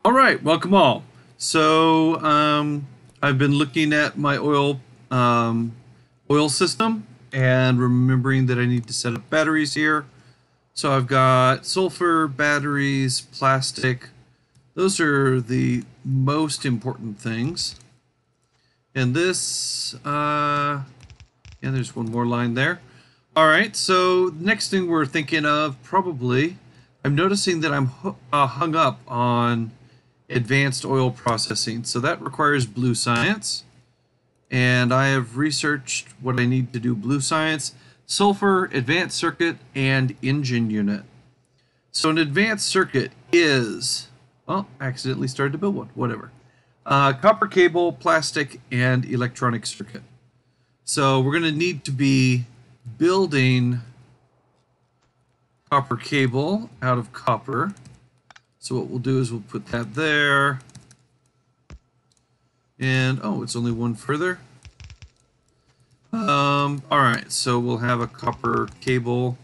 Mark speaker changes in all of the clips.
Speaker 1: All right, welcome all. So I've been looking at my oil system and remembering that I need to set up batteries here. So I've got sulfur, batteries, plastic. Those are the most important things. And this, yeah, there's one more line there. All right, so next thing we're thinking of probably, I'm noticing that I'm hung up on advanced oil processing. So that requires blue science. And I have researched what I need to do blue science, sulfur, advanced circuit, and engine unit. So an advanced circuit is, well, I accidentally started to build one, whatever. Copper cable, plastic, and electronic circuit. So we're going to need to be building copper cable out of copper. So what we'll do is we'll put that there. And, oh, it's only one further. All right, so we'll have a copper cable.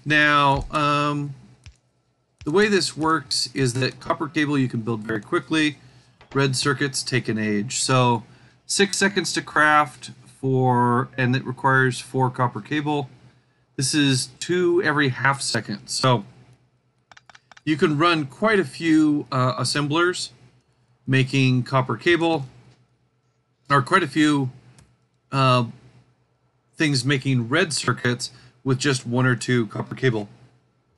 Speaker 1: Now, the way this works is that copper cable you can build very quickly. Red circuits take an age. So 6 seconds to craft and it requires 4 copper cable. This is 2 every half second. So you can run quite a few assemblers making copper cable, or quite a few things making red circuits with just 1 or 2 copper cable.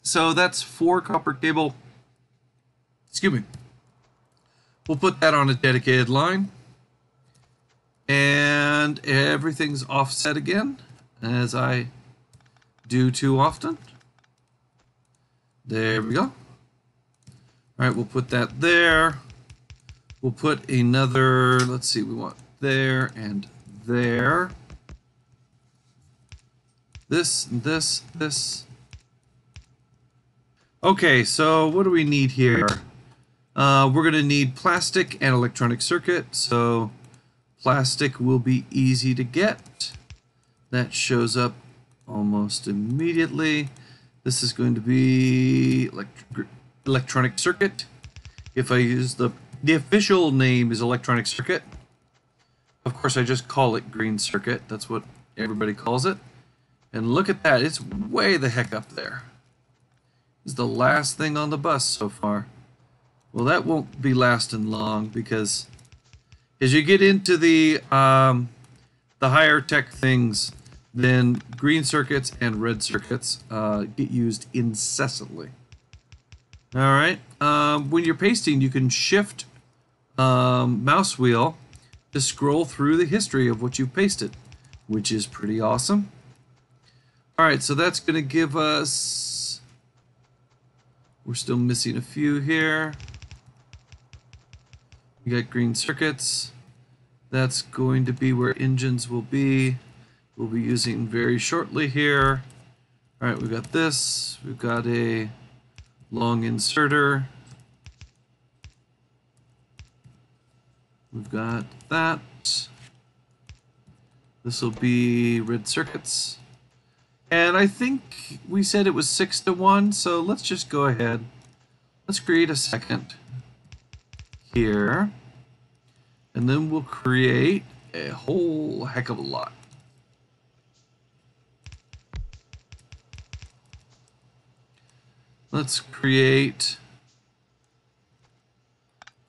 Speaker 1: So that's 4 copper cable. Excuse me. We'll put that on a dedicated line. And everything's offset again, as I do too often. There we go. All right, we'll put that there. We'll put another, let's see, we want there and there. This, this. Okay, so what do we need here? We're going to need plastic and electronic circuit. So plastic will be easy to get. That shows up almost immediately. This is going to be electronic circuit. If I use the official name is electronic circuit. Of course, I just call it green circuit. That's what everybody calls it. And look at that. It's way the heck up there. It's the last thing on the bus so far. Well, that won't be lasting long because as you get into the higher tech things, then green circuits and red circuits get used incessantly. All right. When you're pasting, you can shift mouse wheel to scroll through the history of what you've pasted, which is pretty awesome. All right, so that's going to give us, we're still missing a few here. We got green circuits. That's going to be where engines will be. We'll be using very shortly here. All right, we've got this. We've got a long inserter. We've got that. This will be red circuits. And I think we said it was 6 to 1, so let's just go ahead. Let's create a second here. And then we'll create a whole heck of a lot. Let's create,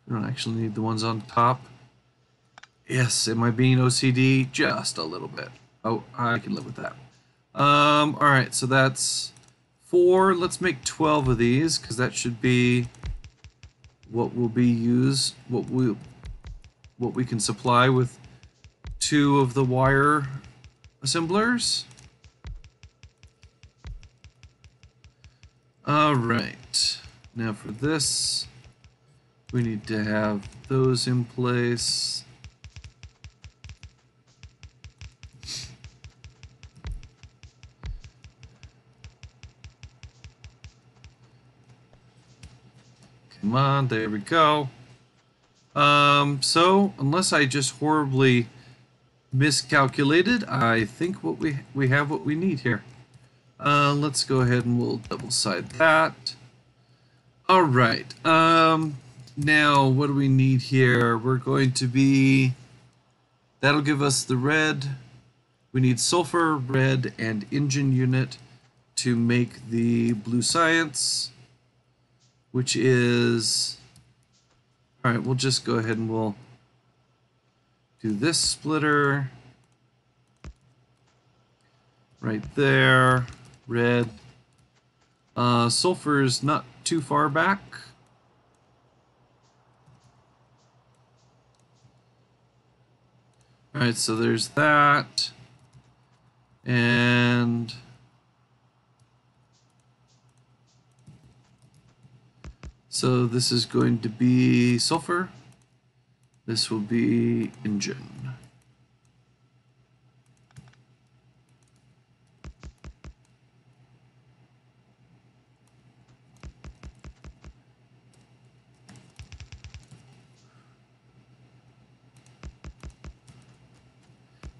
Speaker 1: we don't actually need the ones on top. Yes, am I being OCD? Just a little bit. Oh, I can live with that. All right, so that's 4. Let's make 12 of these because that should be what will be used, what we can supply with 2 of the wire assemblers. All right, now for this, we need to have those in place. Come on, there we go. So unless I just horribly miscalculated, I think we have what we need here. Let's go ahead and we'll double side that. All right. Now what do we need here? We're going to be, that'll give us the red. We need sulfur, red, and engine unit to make the blue science, which is, all right, we'll just go ahead and we'll do this splitter right there, red. Sulfur is not too far back. All right, so there's that. And so this is going to be sulfur. This will be engine.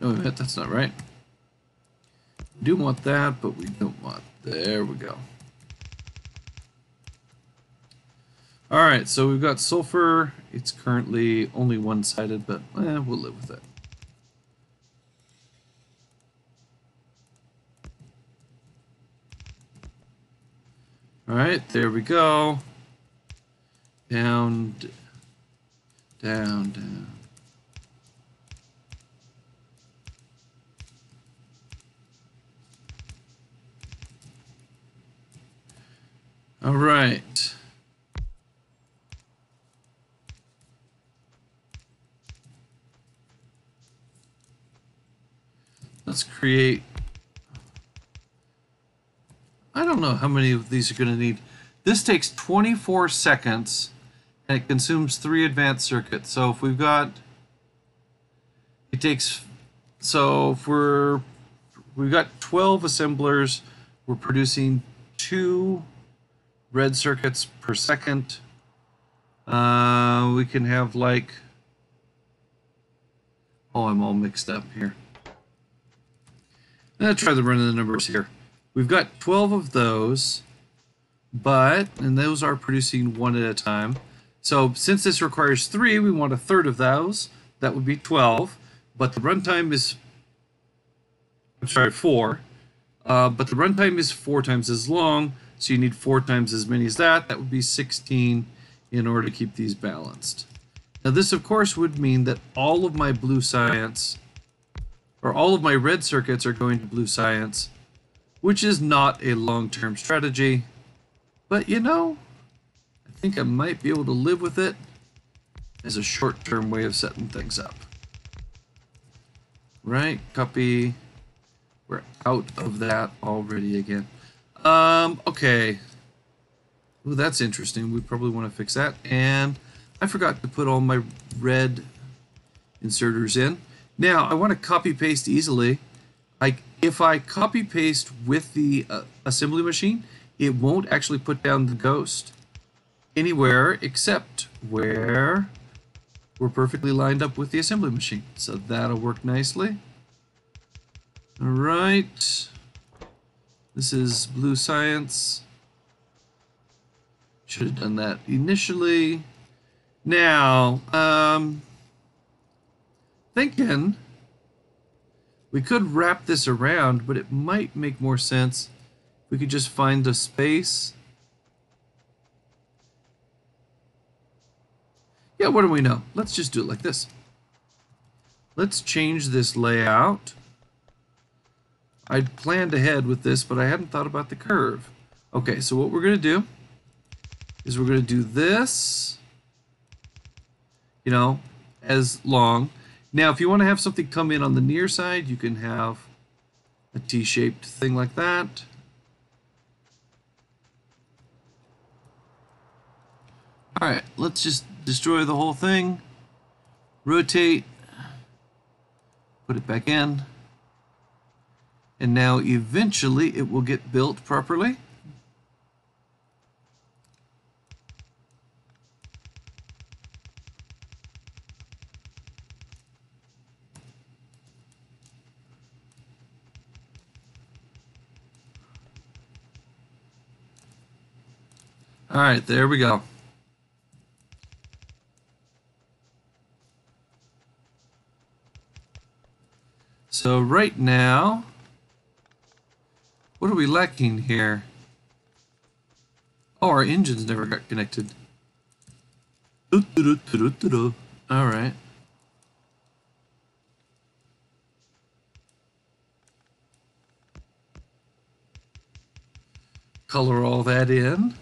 Speaker 1: No, wait a minute, that's not right. We do want that, but we don't want, there we go. All right, so we've got sulfur. It's currently only one-sided, but we'll live with it. All right, there we go. Down, down, down. All right. Let's create, I don't know how many of these are going to need. This takes 24 seconds and it consumes 3 advanced circuits. So if we've got, it takes, so if we've got 12 assemblers, we're producing 2 red circuits per second. We can have like, oh, I'm all mixed up here. Let's try to run the numbers here. We've got 12 of those, and those are producing 1 at a time. So since this requires 3, we want 1/3 of those. That would be 12, but the runtime is, I'm sorry, 4. But the runtime is 4 times as long, so you need 4 times as many as that. That would be 16 in order to keep these balanced. Now this, of course, would mean that all of my blue science, or all of my red circuits are going to blue science, which is not a long-term strategy. But you know, I think I might be able to live with it as a short-term way of setting things up. Right, copy. We're out of that already again. Okay. Ooh, that's interesting. We probably want to fix that. And I forgot to put all my red inserters in. Now, I want to copy paste easily. If I copy paste with the assembly machine, it won't actually put down the ghost anywhere except where we're perfectly lined up with the assembly machine. So that'll work nicely. All right. This is blue science. Should have done that initially. Now, thinking we could wrap this around, but it might make more sense if we could just find a space. Yeah, what do we know? Let's just do it like this. Let's change this layout. I'd planned ahead with this, but I hadn't thought about the curve. Okay, so what we're going to do is we're going to do this, you know, as long. Now, if you want to have something come in on the near side, you can have a T-shaped thing like that. All right, let's just destroy the whole thing. Rotate. Put it back in. And now eventually it will get built properly. All right, there we go. So right now, what are we lacking here? Oh, our engines never got connected. All right. Color all that in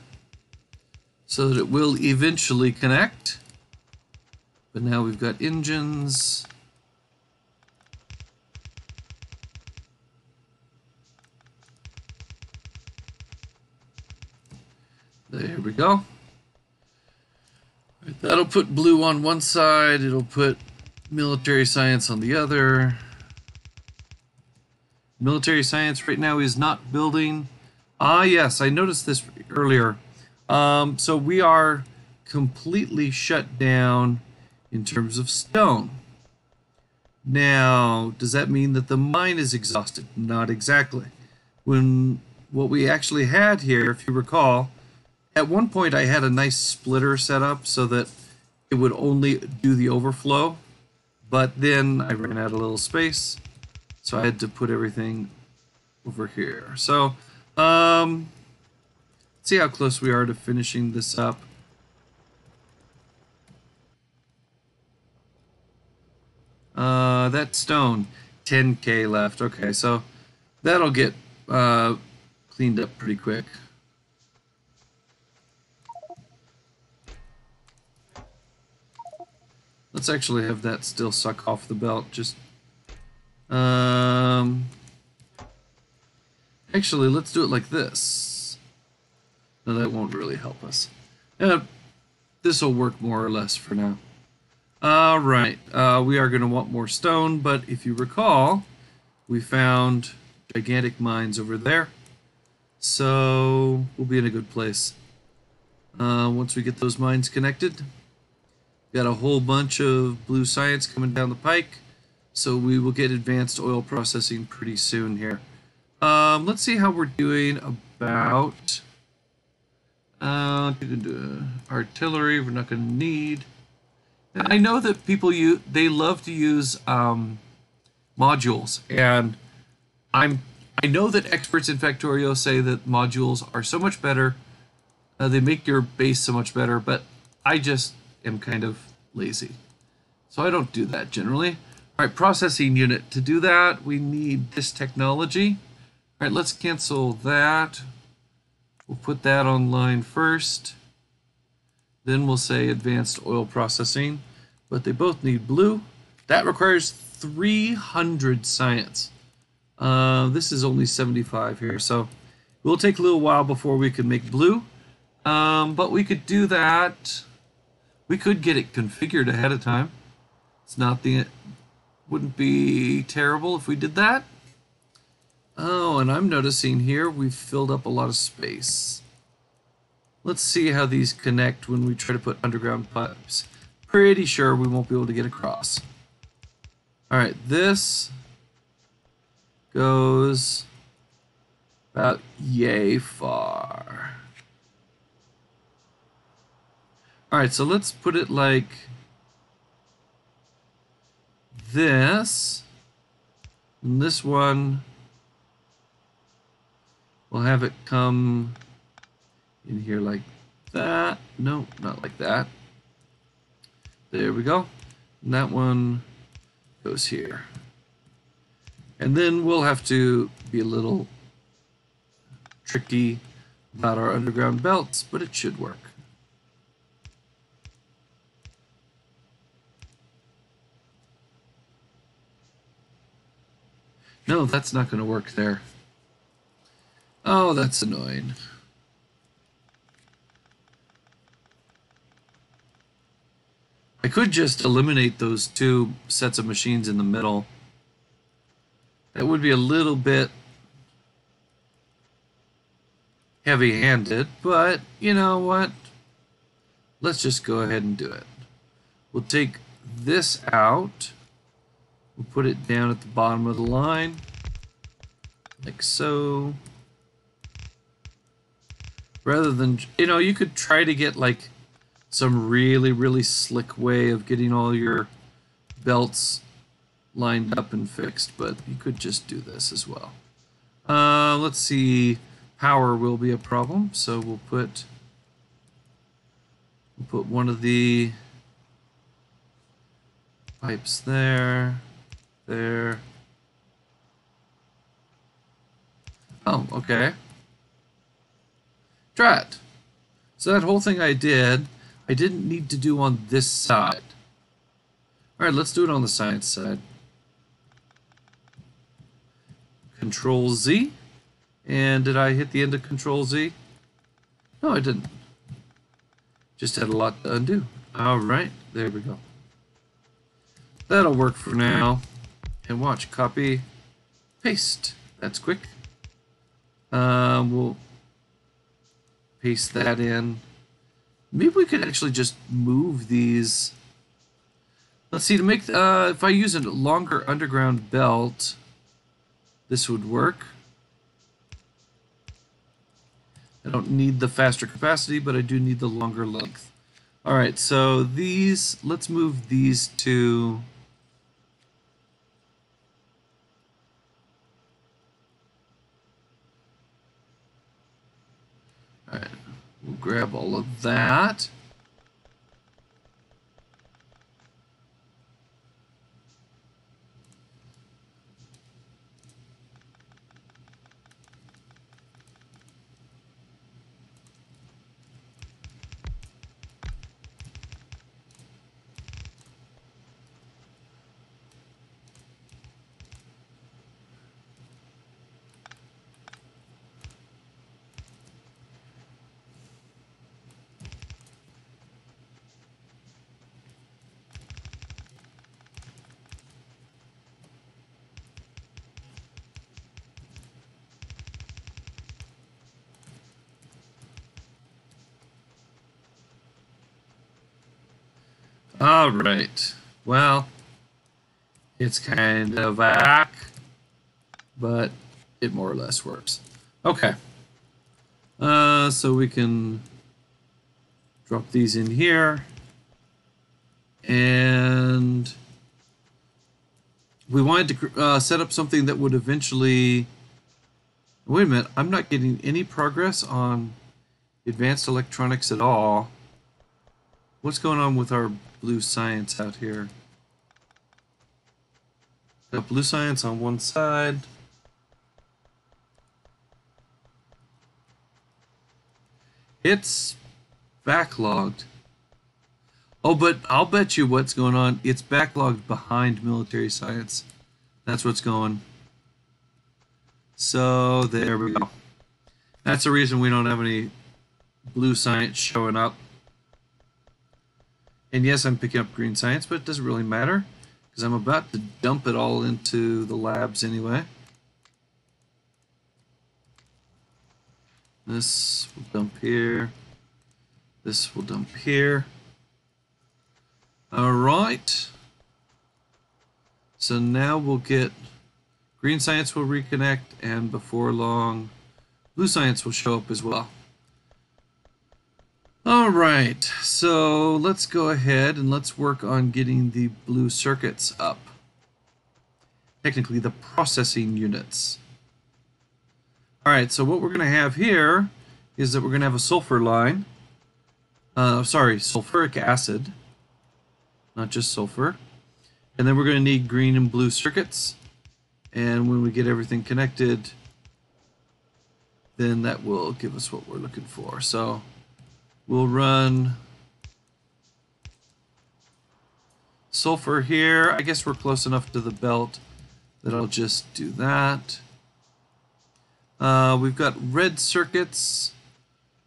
Speaker 1: so that it will eventually connect. But now we've got engines. There we go. Right, that'll put blue on one side. It'll put military science on the other. Military science right now is not building. Ah, yes, I noticed this earlier. So we are completely shut down in terms of stone. Now, does that mean that the mine is exhausted? Not exactly. What we actually had here, if you recall, at one point I had a nice splitter set up so that it would only do the overflow, but then I ran out of little space, so I had to put everything over here. So, let's see how close we are to finishing this up. That stone, 10K left. Okay, so that'll get cleaned up pretty quick. Let's actually have that still suck off the belt. Just actually, let's do it like this. No, that won't really help us. This will work more or less for now. All right, we are going to want more stone, but if you recall, we found gigantic mines over there, so we'll be in a good place. Once we get those mines connected, got a whole bunch of blue science coming down the pike, so we will get advanced oil processing pretty soon here. Let's see how we're doing about artillery. We're not going to need. I know that people they love to use modules, and I know that experts in Factorio say that modules are so much better. They make your base so much better, but I just am kind of lazy, so I don't do that generally. All right, processing unit. To do that, we need this technology. All right, let's cancel that. We'll put that online first. Then we'll say advanced oil processing, but they both need blue. That requires 300 science. This is only 75 here, so it will take a little while before we can make blue. But we could do that. We could get it configured ahead of time. It's not wouldn't be terrible if we did that. Oh, and I'm noticing here we've filled up a lot of space. Let's see how these connect when we try to put underground pipes. Pretty sure we won't be able to get across. All right, this goes about yay far. All right, so let's put it like this. And this one, we'll have it come in here like that. No, not like that. There we go. And that one goes here. And then we'll have to be a little tricky about our underground belts, but it should work. No, that's not going to work there. Oh, that's annoying. I could just eliminate those two sets of machines in the middle. That would be a little bit heavy-handed, but you know what? Let's just go ahead and do it. We'll take this out. We'll put it down at the bottom of the line, like so. Rather than, you could try to get like some really, really slick way of getting all your belts lined up and fixed, but you could just do this as well. Let's see. Power will be a problem, so we'll put one of the pipes there. Oh, okay. Try it. So that whole thing I didn't need to do on this side. Alright, let's do it on the science side. Control Z. And did I hit the end of Control Z? No, I didn't. Just had a lot to undo. Alright, there we go. That'll work for now. And watch, copy, paste. That's quick. We'll paste that in. Maybe we could actually just move these. Let's see, to make, if I use a longer underground belt, this would work. I don't need the faster capacity, but I do need the longer length. Alright, so these, let's move these to... Alright, we'll grab all of that. Alright, well, it's kind of whack, but it more or less works. Okay, so we can drop these in here, and we wanted to set up something that would eventually... Wait a minute, I'm not getting any progress on advanced electronics at all. What's going on with our blue science out here? Got blue science on one side. It's backlogged. Oh, but I'll bet you what's going on. It's backlogged behind military science. That's what's going. So there we go. That's the reason we don't have any blue science showing up. And yes, I'm picking up green science, but it doesn't really matter because I'm about to dump it all into the labs anyway. This will dump here. This will dump here. All right. So now we'll get green science will reconnect, and before long, blue science will show up as well. Alright, so let's go ahead and let's work on getting the blue circuits up. Technically, the processing units. Alright, so what we're going to have here is that we're going to have a sulfur line. Sorry, sulfuric acid. Not just sulfur. And then we're going to need green and blue circuits. And when we get everything connected, then that will give us what we're looking for. So we'll run sulfur here. I guess we're close enough to the belt that I'll just do that. We've got red circuits.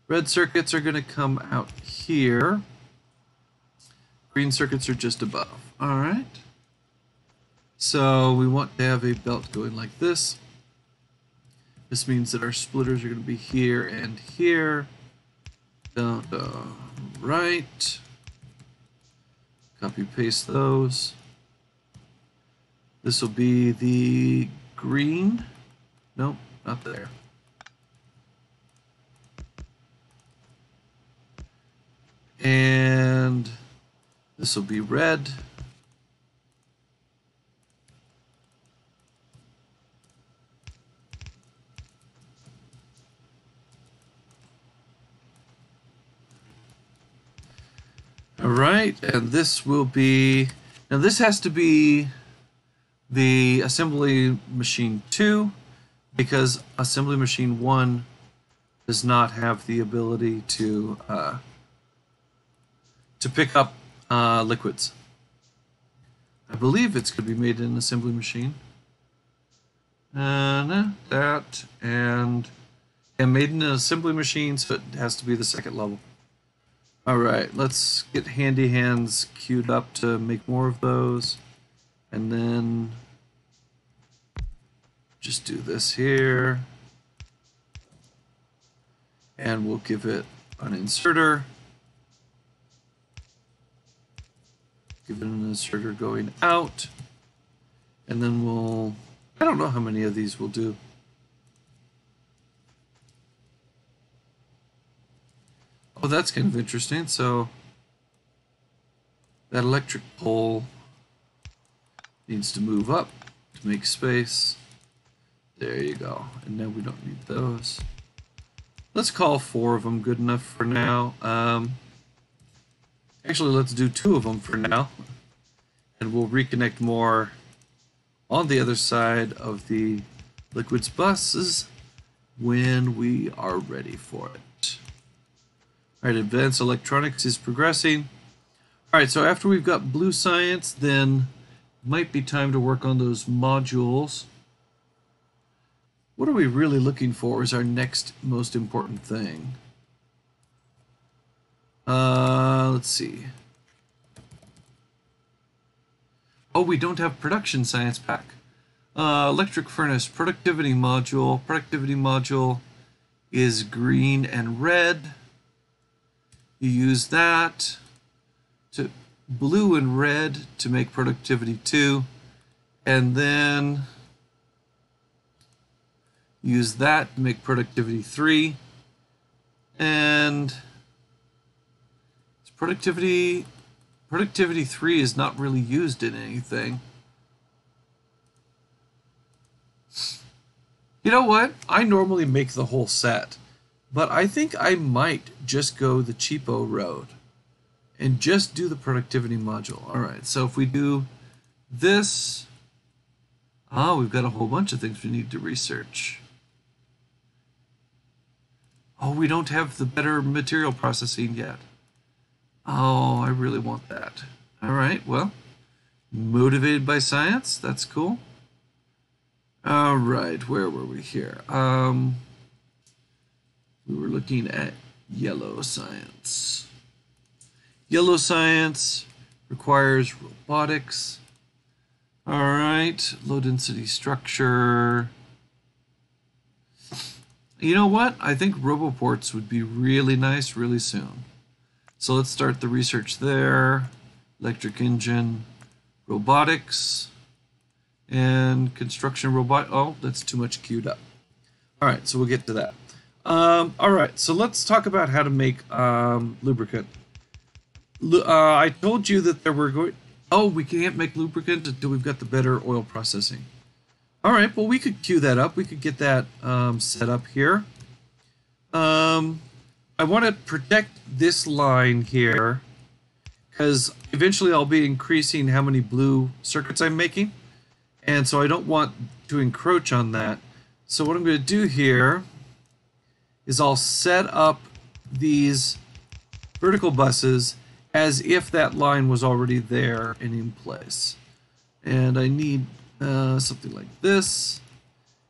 Speaker 1: Red circuits are going to come out here. Green circuits are just above. All right. So we want to have a belt going like this. This means that our splitters are going to be here and here. Right. Copy paste those. This will be the green. Nope, not there. And this will be red. All right, and this will be, now this has to be the assembly machine 2 because assembly machine 1 does not have the ability to pick up liquids. I believe it's going to be made in an assembly machine. That and made in an assembly machine, so it has to be the second level. All right, let's get Handy Hands queued up to make more of those, and then just do this here, and we'll give it an inserter. Give it an inserter going out, and then we'll, I don't know how many of these we'll do. Oh, that's kind of interesting. So that electric pole needs to move up to make space. There you go. And now we don't need those. Let's call 4 of them good enough for now. Actually, let's do 2 of them for now. And we'll reconnect more on the other side of the liquids buses when we are ready for it. Alright, advanced electronics is progressing. Alright, so after we've got blue science, then it might be time to work on those modules. What are we really looking for is our next most important thing. Let's see. Oh, we don't have production science pack. Electric furnace, productivity module. Productivity module is green and red. You use that to blue and red to make productivity 2, and then use that to make productivity 3, and productivity 3 is not really used in anything. You know what? I normally make the whole set, but I think I might just go the cheapo road and just do the productivity module. All right, so if we do this, we've got a whole bunch of things we need to research. Oh, we don't have the better material processing yet. Oh, I really want that. All right, well, motivated by science, that's cool. All right, where were we here? We were looking at yellow science. Yellow science requires robotics. All right, low density structure. You know what? I think roboports would be really nice really soon. So let's start the research there. Electric engine, robotics, and construction robot. Oh, that's too much queued up. All right, so we'll get to that. All right, so let's talk about how to make lubricant. I told you that there were going. Oh, we can't make lubricant until we've got the better oil processing. All right, well, we could queue that up. We could get that set up here. I want to protect this line here because eventually I'll be increasing how many blue circuits I'm making, and so I don't want to encroach on that. So what I'm going to do here is I'll set up these vertical buses as if that line was already there and in place. And I need something like this,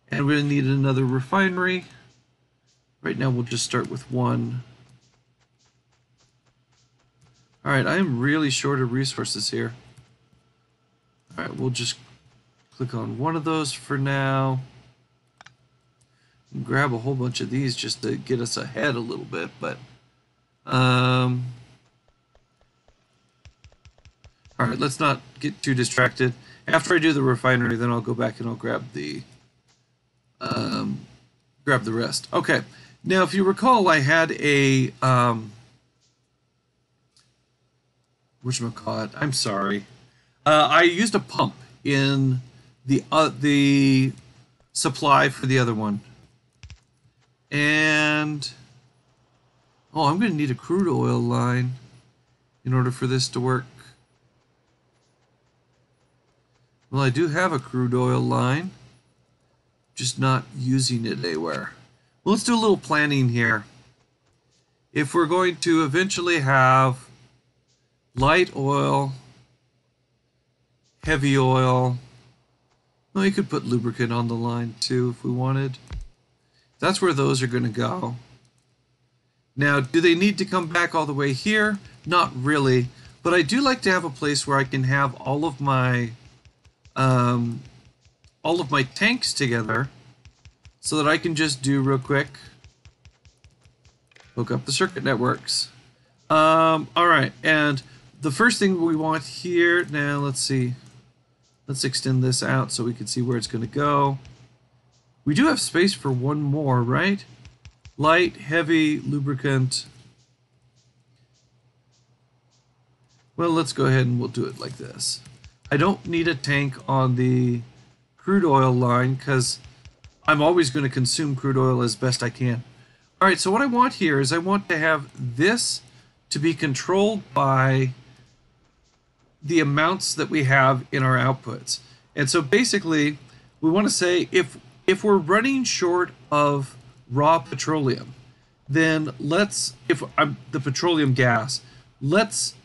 Speaker 1: and we're going to need another refinery. Right now we'll just start with 1. All right, I am really short of resources here. All right, we'll just click on one of those for now. And grab a whole bunch of these just to get us ahead a little bit, but all right, let's not get too distracted. After I do the refinery, then I'll go back and I'll grab the rest. Okay. Now, if you recall, I had a whatchamacallit, I'm sorry. I used a pump in the supply for the other one. And oh, I'm going to need a crude oil line in order for this to work. Well, I do have a crude oil line, just not using it anywhere. Well, let's do a little planning here. If we're going to eventually have light oil, heavy oil, well, you could put lubricant on the line too if we wanted. That's where those are going to go. Now, do they need to come back all the way here? Not really, but I do like to have a place where I can have all of my tanks together, so that I can just do real quick, hook up the circuit networks. All right, and the first thing we want here, now let's see, let's extend this out so we can see where it's going to go. We do have space for one more, right? Light, heavy, lubricant. Well, let's go ahead and we'll do it like this. I don't need a tank on the crude oil line because I'm always going to consume crude oil as best I can. All right, so what I want here is I want to have this to be controlled by the amounts that we have in our outputs. And so basically, we want to say if we're running short of raw petroleum, then the petroleum gas, let's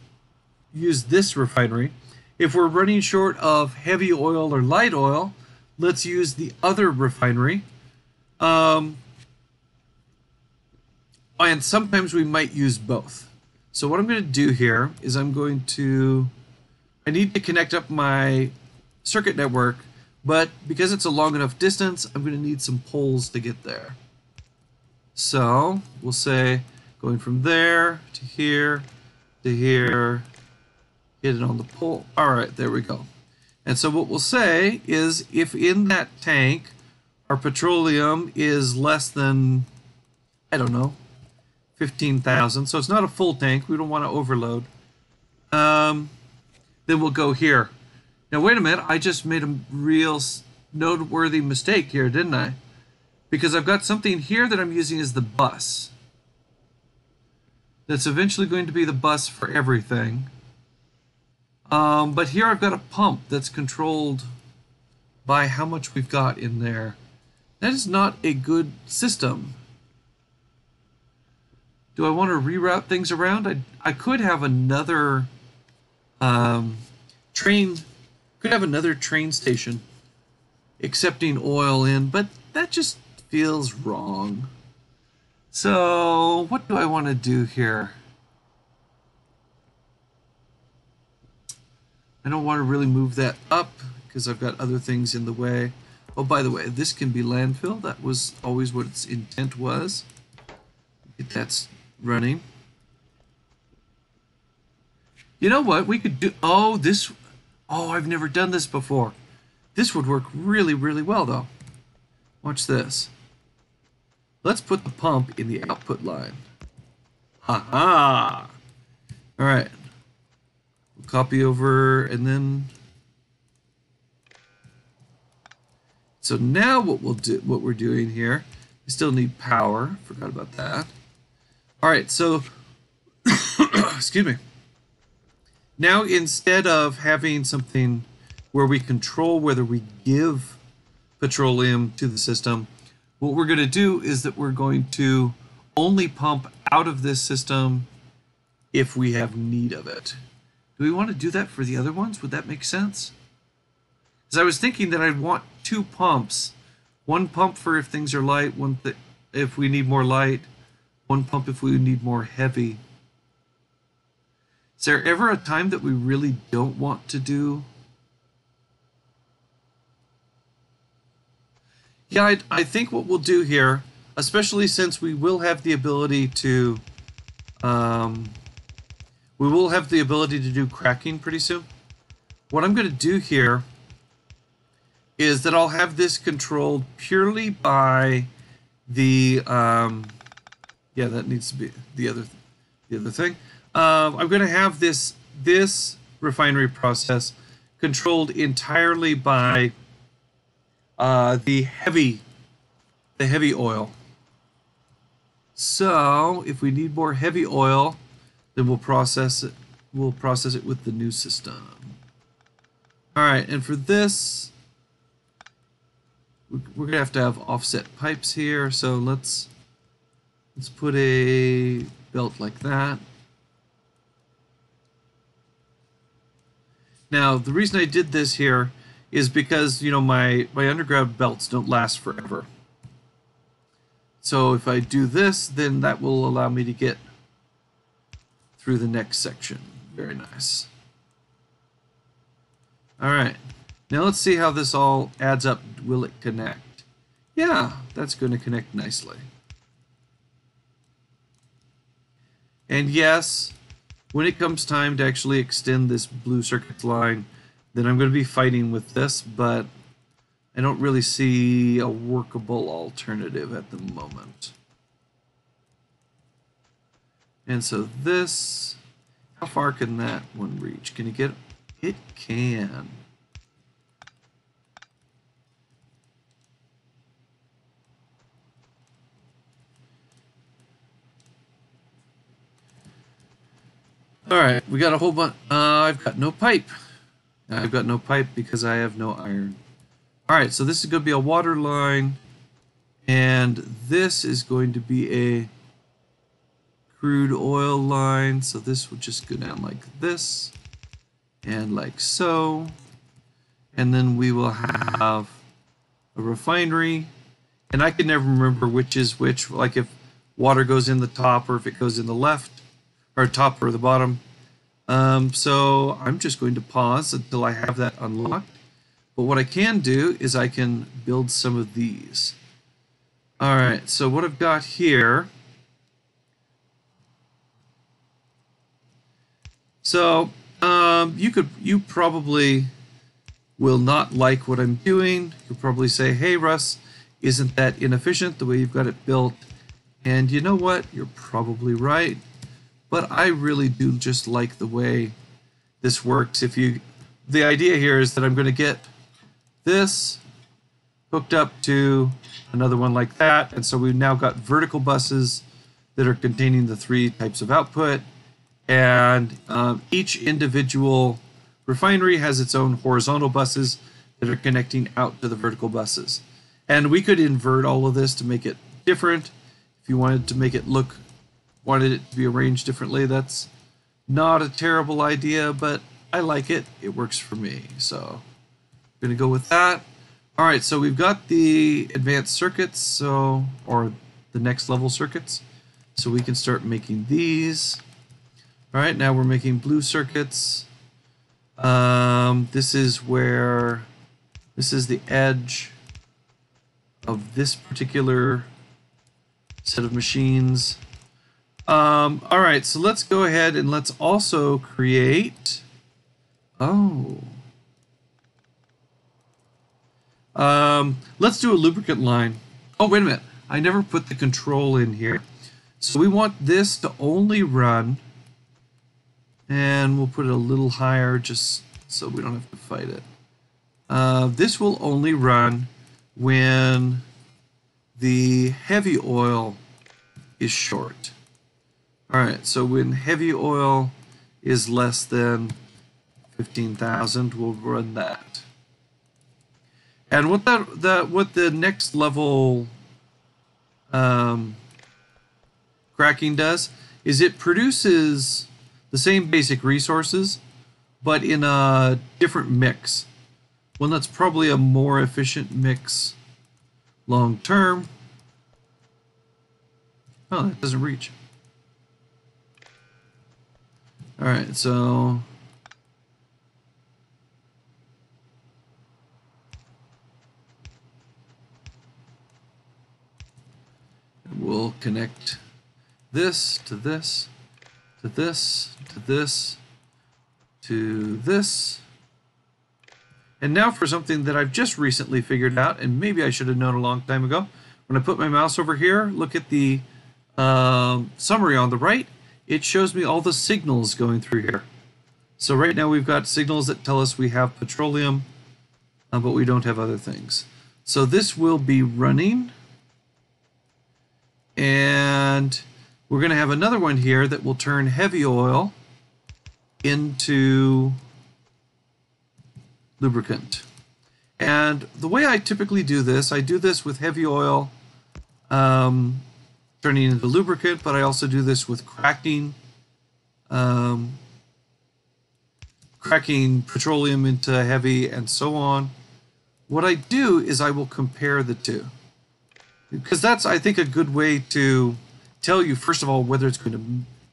Speaker 1: use this refinery. If we're running short of heavy oil or light oil, let's use the other refinery. And sometimes we might use both. So what I'm going to do here is I need to connect up my circuit network, but because it's a long enough distance, I'm going to need some poles to get there. So we'll say going from there to here, get it on the pole. All right, there we go. And so what we'll say is if in that tank our petroleum is less than, I don't know, 15,000, so it's not a full tank, we don't want to overload, then we'll go here. Now wait a minute, I just made a real noteworthy mistake here, didn't I? Because I've got something here that I'm using as the bus. That's eventually going to be the bus for everything. But here I've got a pump that's controlled by how much we've got in there. That is not a good system. Do I want to reroute things around? I could have another train station accepting oil in, but that just feels wrong. So what do I want to do here? I don't want to really move that up because I've got other things in the way. Oh, by the way, this can be landfill. That was always what its intent was. Get that running. You know what? We could do... Oh, I've never done this before. This would work really, really well, though. Watch this. Let's put the pump in the output line. Ha-ha! All right. We'll copy over, and then... So now what we're doing here, we still need power. Forgot about that. All right, so... excuse me. Now, instead of having something where we control whether we give petroleum to the system, what we're going to do is that we're going to only pump out of this system if we have need of it. Do we want to do that for the other ones? Would that make sense? Because I was thinking that I'd want two pumps. One pump for if things are light, if we need more light, one pump if we need more heavy. Is there ever a time that we really don't want to do? Yeah, I think what we'll do here, especially since we will have the ability to, do cracking pretty soon. What I'm going to do here is that I'll have this controlled purely by the, yeah, that needs to be the other thing. I'm going to have this this refinery process controlled entirely by the heavy oil. So if we need more heavy oil, then we'll process it. We'll process it with the new system. All right, and for this, we're gonna have to have offset pipes here. So let's put a belt like that. Now, the reason I did this here is because, you know, my underground belts don't last forever. So if I do this, then that will allow me to get through the next section. Very nice. All right. Now let's see how this all adds up. Will it connect? Yeah, that's going to connect nicely. And yes, when it comes time to actually extend this blue circuit line, then I'm going to be fighting with this, but I don't really see a workable alternative at the moment. And so this, how far can that one reach? Can you get it? It can. All right, we got a whole bunch. I've got no pipe. I've got no pipe because I have no iron. All right, so this is going to be a water line, and this is going to be a crude oil line. So this would just go down like this, and like so, and then we will have a refinery, and I can never remember which is which, like if water goes in the top or if it goes in the left, or top or the bottom. So I'm just going to pause until I have that unlocked. But what I can do is I can build some of these. All right, so what I've got here. So you probably will not like what I'm doing. You'll probably say, hey Russ, isn't that inefficient the way you've got it built? And you know what? You're probably right. But I really do just like the way this works. The idea here is that I'm going to get this hooked up to another one like that, and so we've now got vertical buses that are containing the 3 types of output, and each individual refinery has its own horizontal buses that are connecting out to the vertical buses. And we could invert all of this to make it different. If you wanted to make it wanted it to be arranged differently, that's not a terrible idea, but I like it. It works for me, so I'm going to go with that. All right, so we've got the advanced circuits, or the next level circuits, so we can start making these. All right, now we're making blue circuits. This is the edge of this particular set of machines. All right, so let's go ahead and let's also create. Let's do a lubricant line. Oh, wait a minute. I never put the control in here. So we want this to only run, and we'll put it a little higher just so we don't have to fight it. This will only run when the heavy oil is short. All right, so when heavy oil is less than 15,000, we'll run that. And what the next level cracking does is it produces the same basic resources, but in a different mix. One that's probably a more efficient mix long term. Oh, that doesn't reach. All right, so we'll connect this to this, to this, to this, to this. And now for something that I've just recently figured out, and maybe I should have known a long time ago. When I put my mouse over here, look at the summary on the right. It shows me all the signals going through here. So right now we've got signals that tell us we have petroleum, but we don't have other things. So this will be running, and we're going to have another one here that will turn heavy oil into lubricant. And the way I typically do this, I do this with heavy oil turning into lubricant, but I also do this with cracking petroleum into heavy and so on. What I do is I will compare the two, because that's, I think, a good way to tell you, first of all, whether it's going to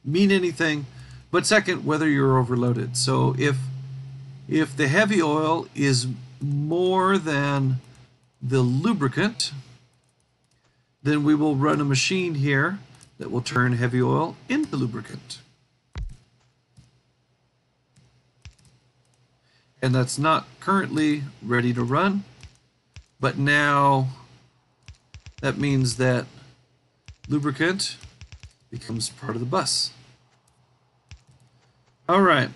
Speaker 1: mean anything, but second, whether you're overloaded. So if the heavy oil is more than the lubricant, then we will run a machine here that will turn heavy oil into lubricant. And that's not currently ready to run, but now that means that lubricant becomes part of the bus. All right.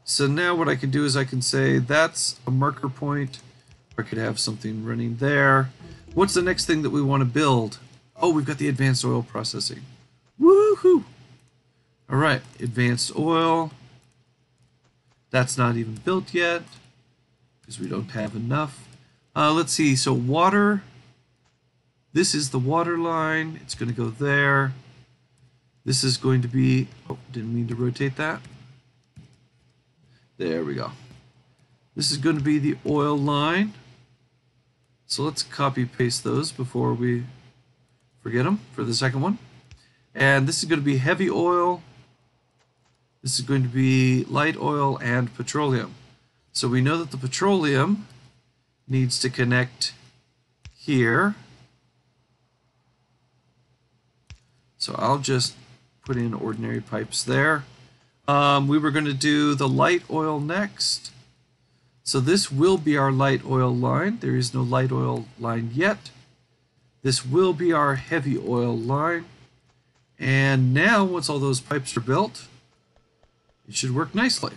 Speaker 1: So now what I can do is I can say that's a marker point. I could have something running there. What's the next thing that we want to build? Oh, we've got the advanced oil processing. Woohoo! All right, advanced oil. That's not even built yet because we don't have enough. Let's see, so water. This is the water line. It's going to go there. This is going to be, oh, didn't mean to rotate that. There we go. This is going to be the oil line. So let's copy paste those before we forget them for the second one. And this is going to be heavy oil. This is going to be light oil and petroleum. So we know that the petroleum needs to connect here. So I'll just put in ordinary pipes there. We were going to do the light oil next. So this will be our light oil line. There is no light oil line yet. This will be our heavy oil line. And now, once all those pipes are built, it should work nicely.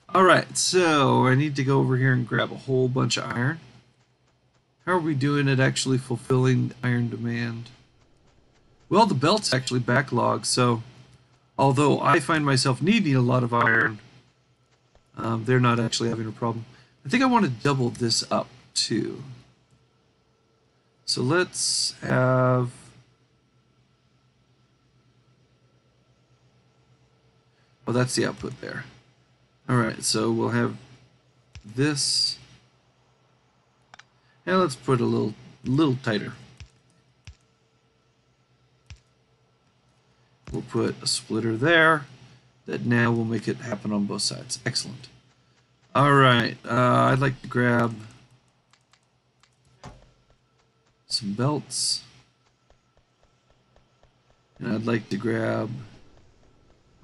Speaker 1: All right, so I need to go over here and grab a whole bunch of iron. How are we doing at actually fulfilling iron demand? Well, the belt's actually backlogged, so although I find myself needing a lot of iron, they're not actually having a problem. I think I want to double this up too. So let's have... Oh, that's the output there. All right, so we'll have this. And let's put a little tighter. We'll put a splitter there that now will make it happen on both sides. Excellent. All right, I'd like to grab some belts. And I'd like to grab...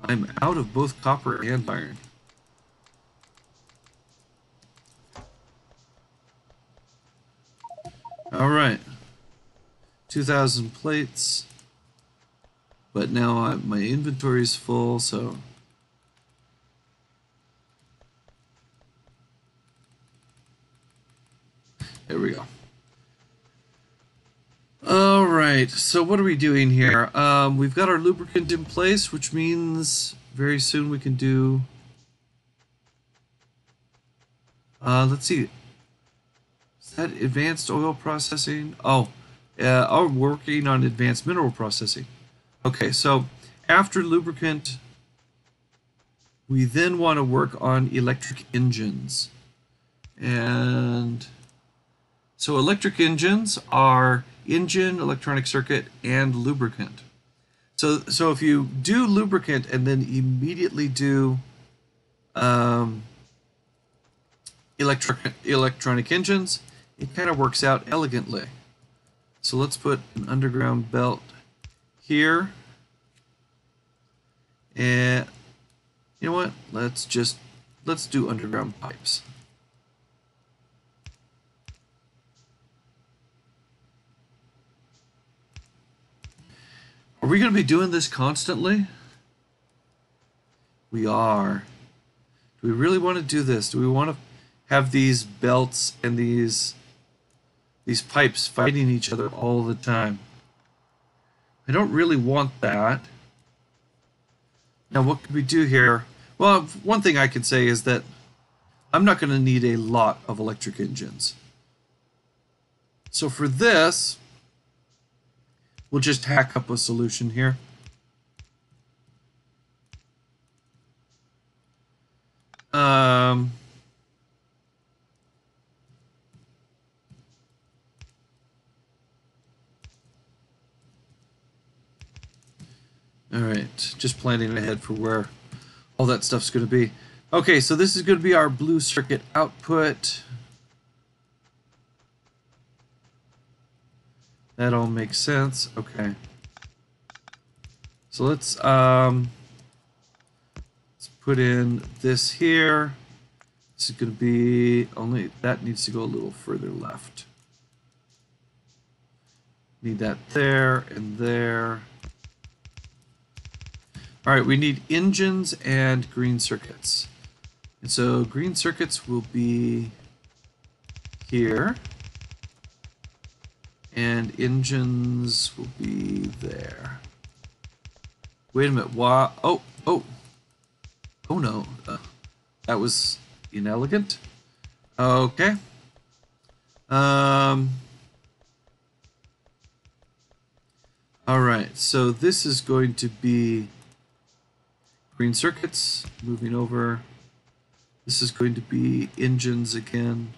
Speaker 1: I'm out of both copper and iron. All right, 2,000 plates, but now my inventory is full, so there we go. All right, so what are we doing here? We've got our lubricant in place, which means very soon we can do, let's see, is that advanced oil processing? Oh, I'm working on advanced mineral processing. Okay, so after lubricant, we then want to work on electric engines. And so electric engines are engine, electronic circuit, and lubricant. So if you do lubricant and then immediately do electronic engines, it kind of works out elegantly. So let's put an underground belt here. And you know what? Let's do underground pipes. we going to be doing this constantly? We are. Do we really want to do this? Do we want to have these belts and these pipes fighting each other all the time? I don't really want that. Now, what could we do here? Well, one thing I could say is that I'm not going to need a lot of electric engines. So for this, we'll just hack up a solution here. All right, just planning ahead for where all that stuff's going to be. Okay, so this is going to be our blue circuit output. That all makes sense. Okay. So let's put in this here. This is going to be only, that needs to go a little further left. Need that there and there. All right, we need engines and green circuits. And so green circuits will be here. And engines will be there. Wait a minute, why? Oh no, that was inelegant. Okay. All right, so this is going to be green circuits, moving over. This is going to be engines again.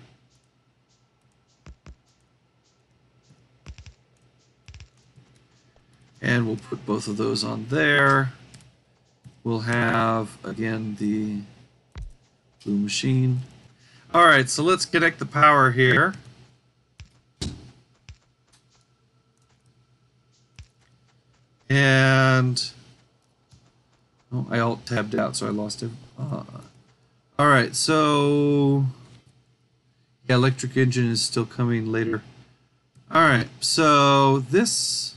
Speaker 1: And we'll put both of those on there. We'll have, again, the blue machine. All right, so let's connect the power here. And, oh, I alt-tabbed out, so I lost it. All right, so, yeah, electric engine is still coming later. All right, so this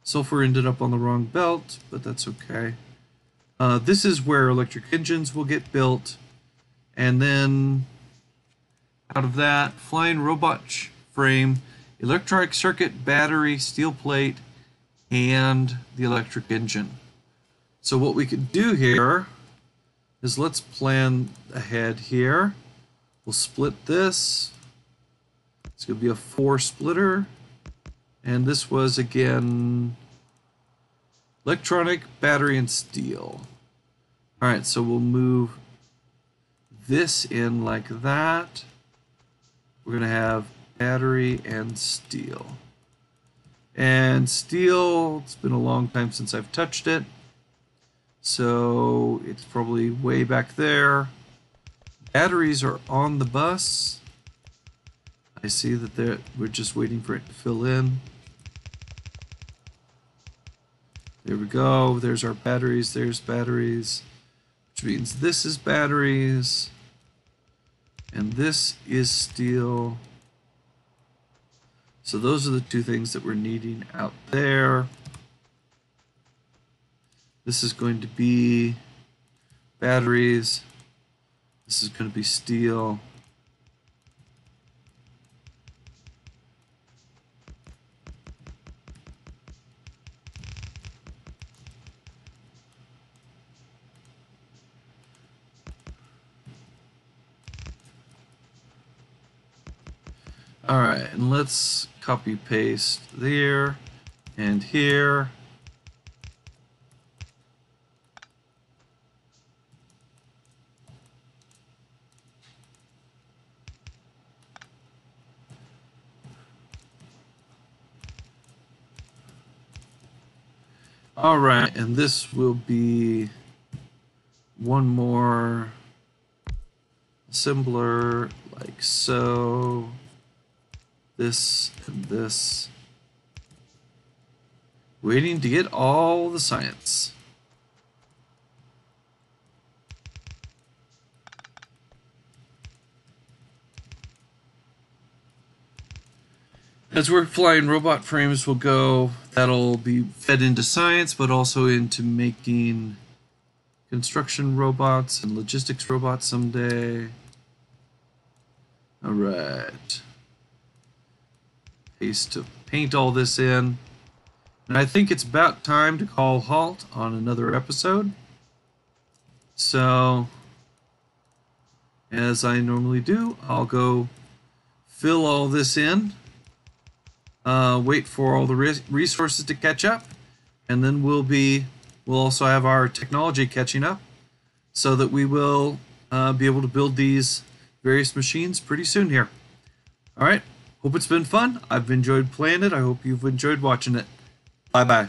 Speaker 1: sulfur ended up on the wrong belt, but that's okay. This is where electric engines will get built, and then out of that, flying robot frame, electronic circuit, battery, steel plate, and the electric engine. So what we could do here is let's plan ahead here. We'll split this. It's going to be a 4 splitter. And this was, again, electronic, battery, and steel. All right, so we'll move this in like that. We're going to have battery and steel. And steel, it's been a long time since I've touched it. So it's probably way back there. Batteries are on the bus. I see that we're just waiting for it to fill in. There we go. There's our batteries. There's batteries. Which means this is batteries. And this is steel. So those are the two things that we're needing out there. This is going to be batteries. This is going to be steel. All right, and let's copy paste there and here. All right, and this will be one more assembler like so. This and this. Waiting to get all the science. As we're flying, robot frames will go That'll be fed into science, but also into making construction robots and logistics robots someday. All right. Paint all this in. And I think it's about time to call halt on another episode. So, as I normally do, I'll go fill all this in, wait for all the resources to catch up, and then we'll also have our technology catching up, so that we will be able to build these various machines pretty soon here. All right. Hope it's been fun. I've enjoyed playing it. I hope you've enjoyed watching it. Bye-bye.